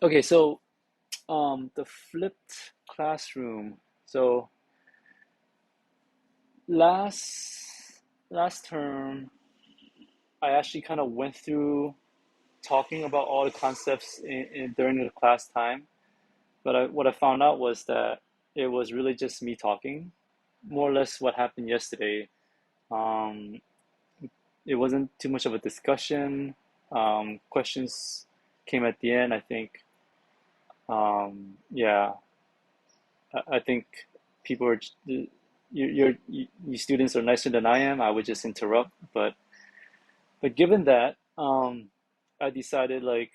Okay, so the flipped classroom. So last last term, I actually kind of went through talking about all the concepts during the class time. But what I found out was that it was really just me talking, more or less what happened yesterday. Um, it wasn't too much of a discussion. Questions came at the end. I think, yeah, I think people are, you students are nicer than I am. I would just interrupt, but given that, I decided like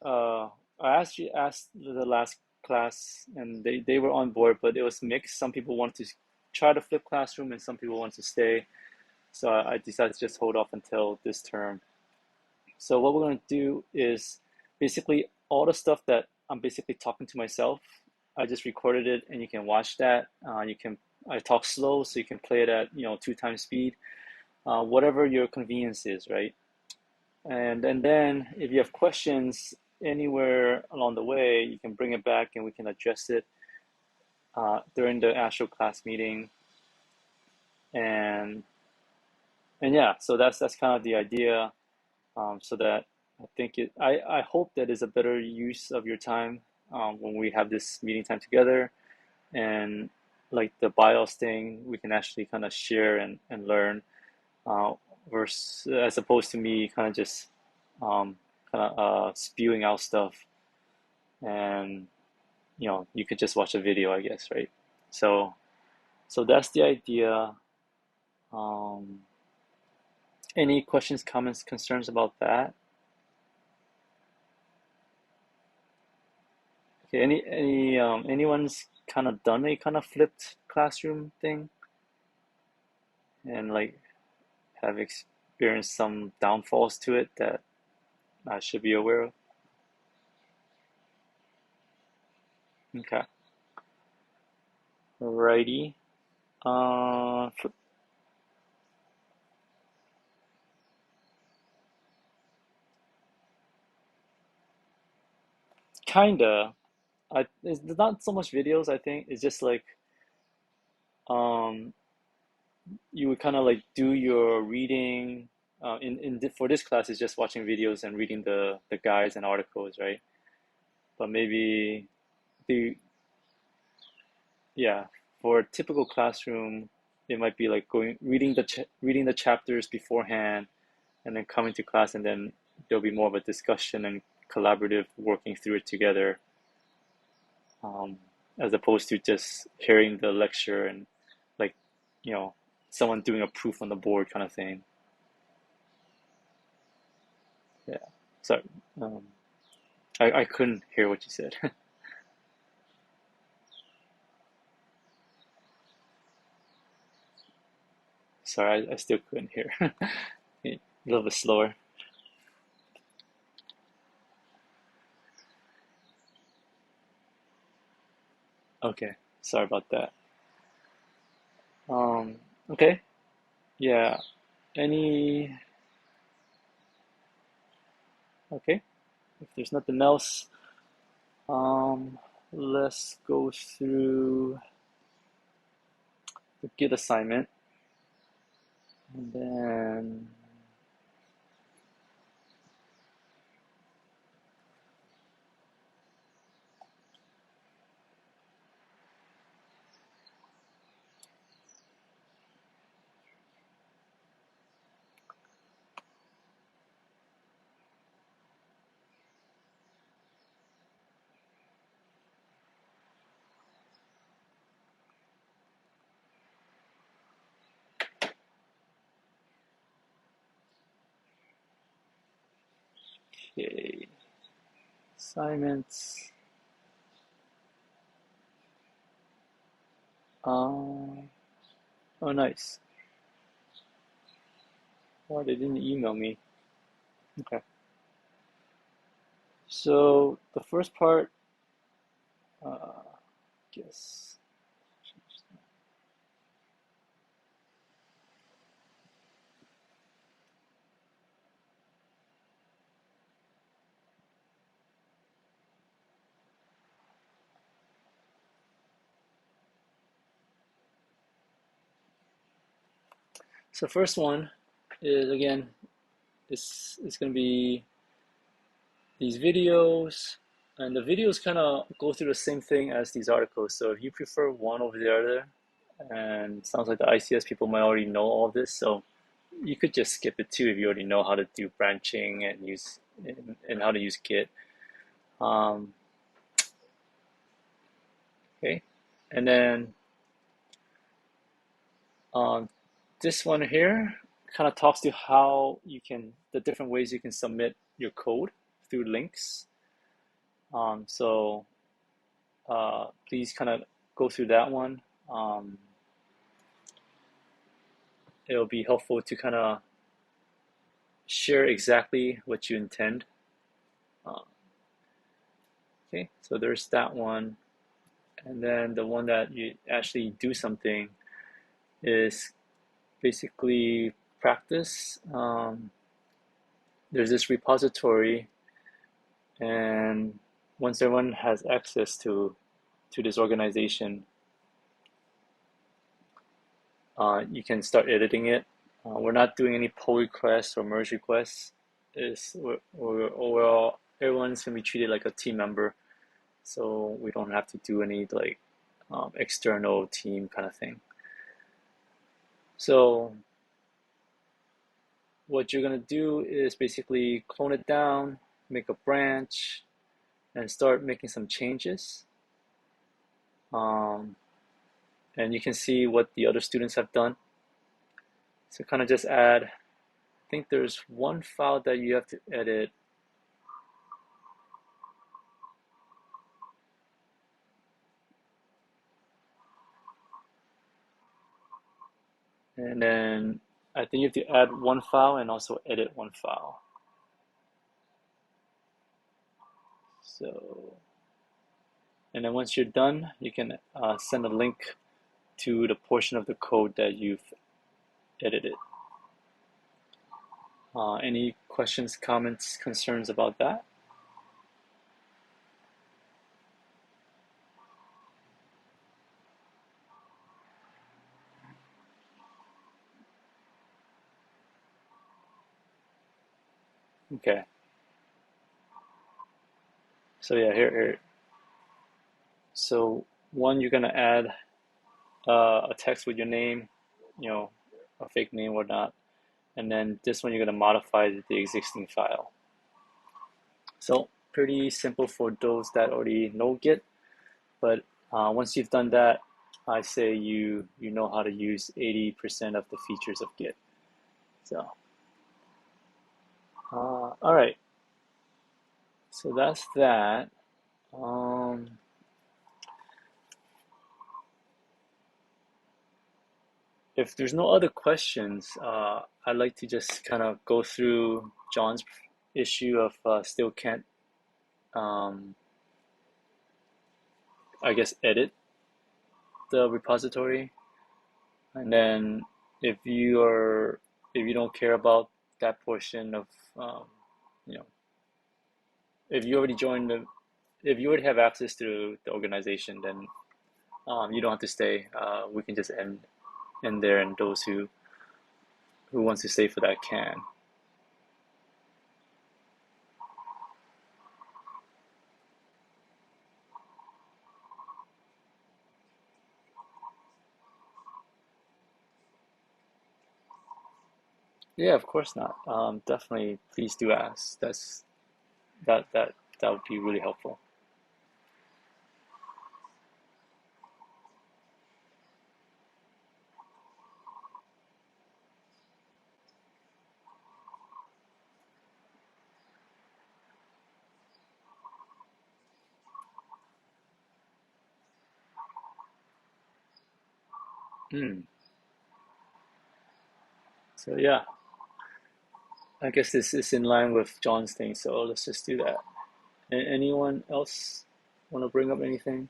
uh, I actually asked the last class, and they were on board, but it was mixed. Some people wanted to try to flip classroom, and some people wanted to stay. So I decided to just hold off until this term. So what we're going to do is basically all the stuff that I'm basically talking to myself. I just recorded it, and you can watch that. I talk slow, so you can play it at 2 times speed, whatever your convenience is, right? And then if you have questions anywhere along the way, you can bring it back, and we can address it during the actual class meeting. And and yeah, so that's kind of the idea. So that I hope that is a better use of your time when we have this meeting time together, and like the BIOS thing, we can actually kind of share and learn, uh, versus as opposed to me kind of just spewing out stuff, and you could just watch a video, I guess, right? So that's the idea. Um, any questions, comments, concerns about that? Okay, anyone's kind of done a kind of flipped classroom thing and like have experienced some downfalls to it that I should be aware of? Okay, alrighty. Uh, Kinda. It's not so much videos. I think it's just like um, you would kind of like do your reading. For this class, it's just watching videos and reading the guides and articles, right? But maybe the yeah, for a typical classroom, it might be like going reading the chapters beforehand, and then coming to class, and then there'll be more of a discussion and collaborative working through it together, um, as opposed to just hearing the lecture and like you know someone doing a proof on the board kind of thing. Yeah. So um, I couldn't hear what you said. Sorry, I still couldn't hear. A little bit slower. Okay, sorry about that. Um, okay, yeah. Any Okay, if there's nothing else, um, let's go through the Git assignment, and then okay, assignments. Um, oh, nice. Oh, they didn't email me. Okay, so the first part, guess. So first one is, again, it's going to be these videos, and the videos kind of go through the same thing as these articles. So if you prefer one over the other, and it sounds like the ICS people might already know all this, so you could just skip it too if you already know how to do branching and use and how to use Git. Um, okay, and then um, this one here kind of talks to how you can, the different ways you can submit your code through links. So please kind of go through that one. It'll be helpful to kind of share exactly what you intend. Okay, so there's that one. And then the one that you actually do something is basically practice. There's this repository, and once everyone has access to this organization, you can start editing it. We're not doing any pull requests or merge requests. Everyone's gonna be treated like a team member, so we don't have to do any like external team kind of thing. So what you're gonna do is basically clone it down, make a branch, and start making some changes. Um, and you can see what the other students have done. So kind of just add, I think there's one file that you have to edit. And then I think you have to add one file and also edit one file. So, and then once you're done, you can send a link to the portion of the code that you've edited. Any questions, comments, concerns about that? Okay. So yeah, here. So one, you're gonna add a text with your name, you know, a fake name or not, and then this one you're gonna modify the existing file. So pretty simple for those that already know Git, but once you've done that, I say you know how to use 80% of the features of Git. So all right, so that's that. Um, if there's no other questions, I'd like to just kind of go through John's issue of still can't, um, I guess, edit the repository. And then if you are, if you don't care about that portion of, um, you know, if you already joined the, if you already have access to the organization, then you don't have to stay. We can just end there, and those who wants to stay for that can. Yeah, of course not. Definitely, please do ask. That would be really helpful. Hmm. So yeah, I guess this is in line with John's thing. So let's just do that. Anyone else want to bring up anything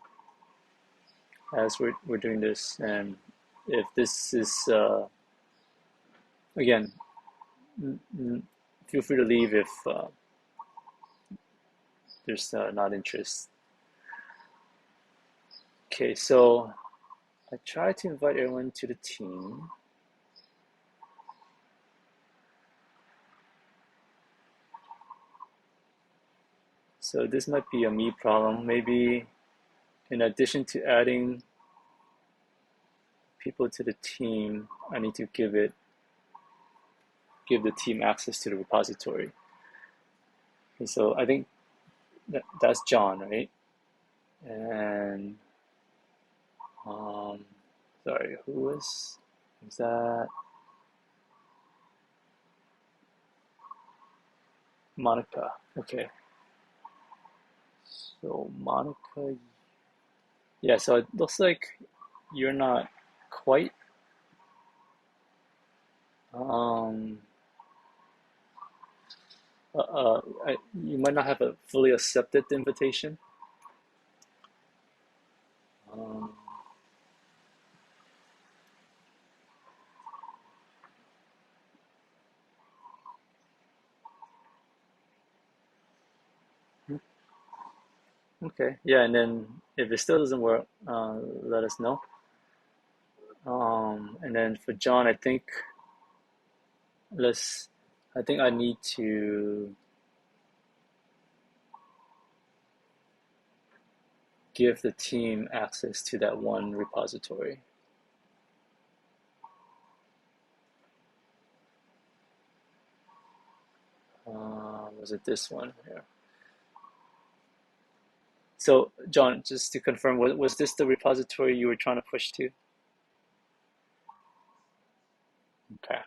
as we're doing this? And if this is again, feel free to leave if there's not interest. Okay, so I try to invite everyone to the team. So this might be a me problem. Maybe in addition to adding people to the team, I need to give the team access to the repository. And so I think that's John, right? And um, sorry, who was that? Monica. Okay. So Monica, yeah. So it looks like you're not quite. Um, you might not have a fully accepted invitation. Um, okay. Yeah, and then if it still doesn't work, let us know. And then for John, let's. I think I need to give the team access to that one repository. Was it this one here? So, John, just to confirm, was this the repository you were trying to push to? Okay.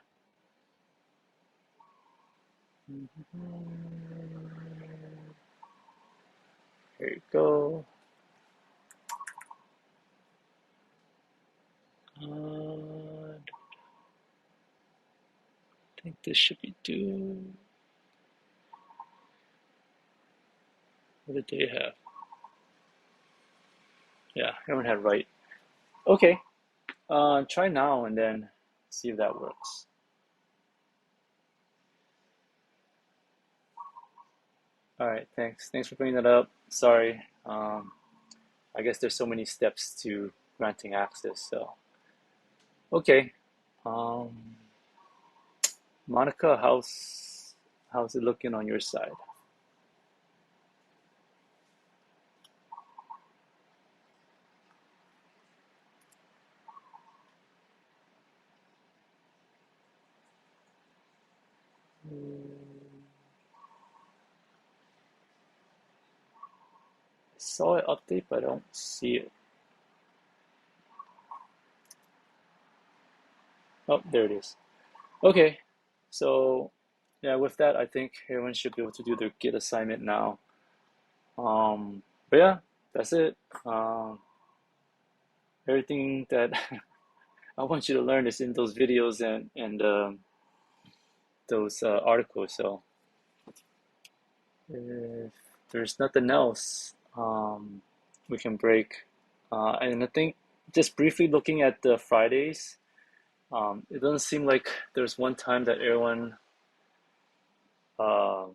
Here you go. I think this should be due. What did they have? Yeah, everyone had right. Okay. Try now and then see if that works. All right, thanks. Thanks for bringing that up. Sorry. I guess there's so many steps to granting access. So, okay. Um, Monica, how's it looking on your side? I saw it update, but I don't see it. Oh, there it is. Okay. So, yeah, with that, I think everyone should be able to do their Git assignment now. But yeah, that's it. Everything that I want you to learn is in those videos and those articles. So if there's nothing else, we can break. And I think just briefly looking at the Fridays, it doesn't seem like there's one time that everyone uh,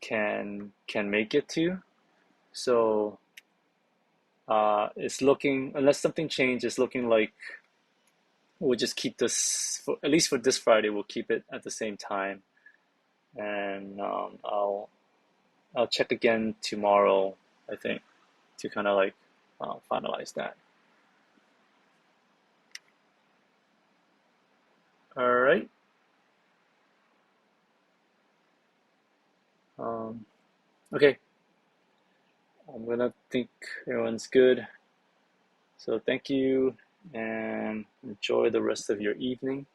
can make it to. So it's looking, unless something changes, it's looking like we'll just keep this for, at least for this Friday. We'll keep it at the same time, and I'll check again tomorrow, I think, to kind of like finalize that. All right. Um, okay. I'm gonna think everyone's good. So thank you and enjoy the rest of your evening.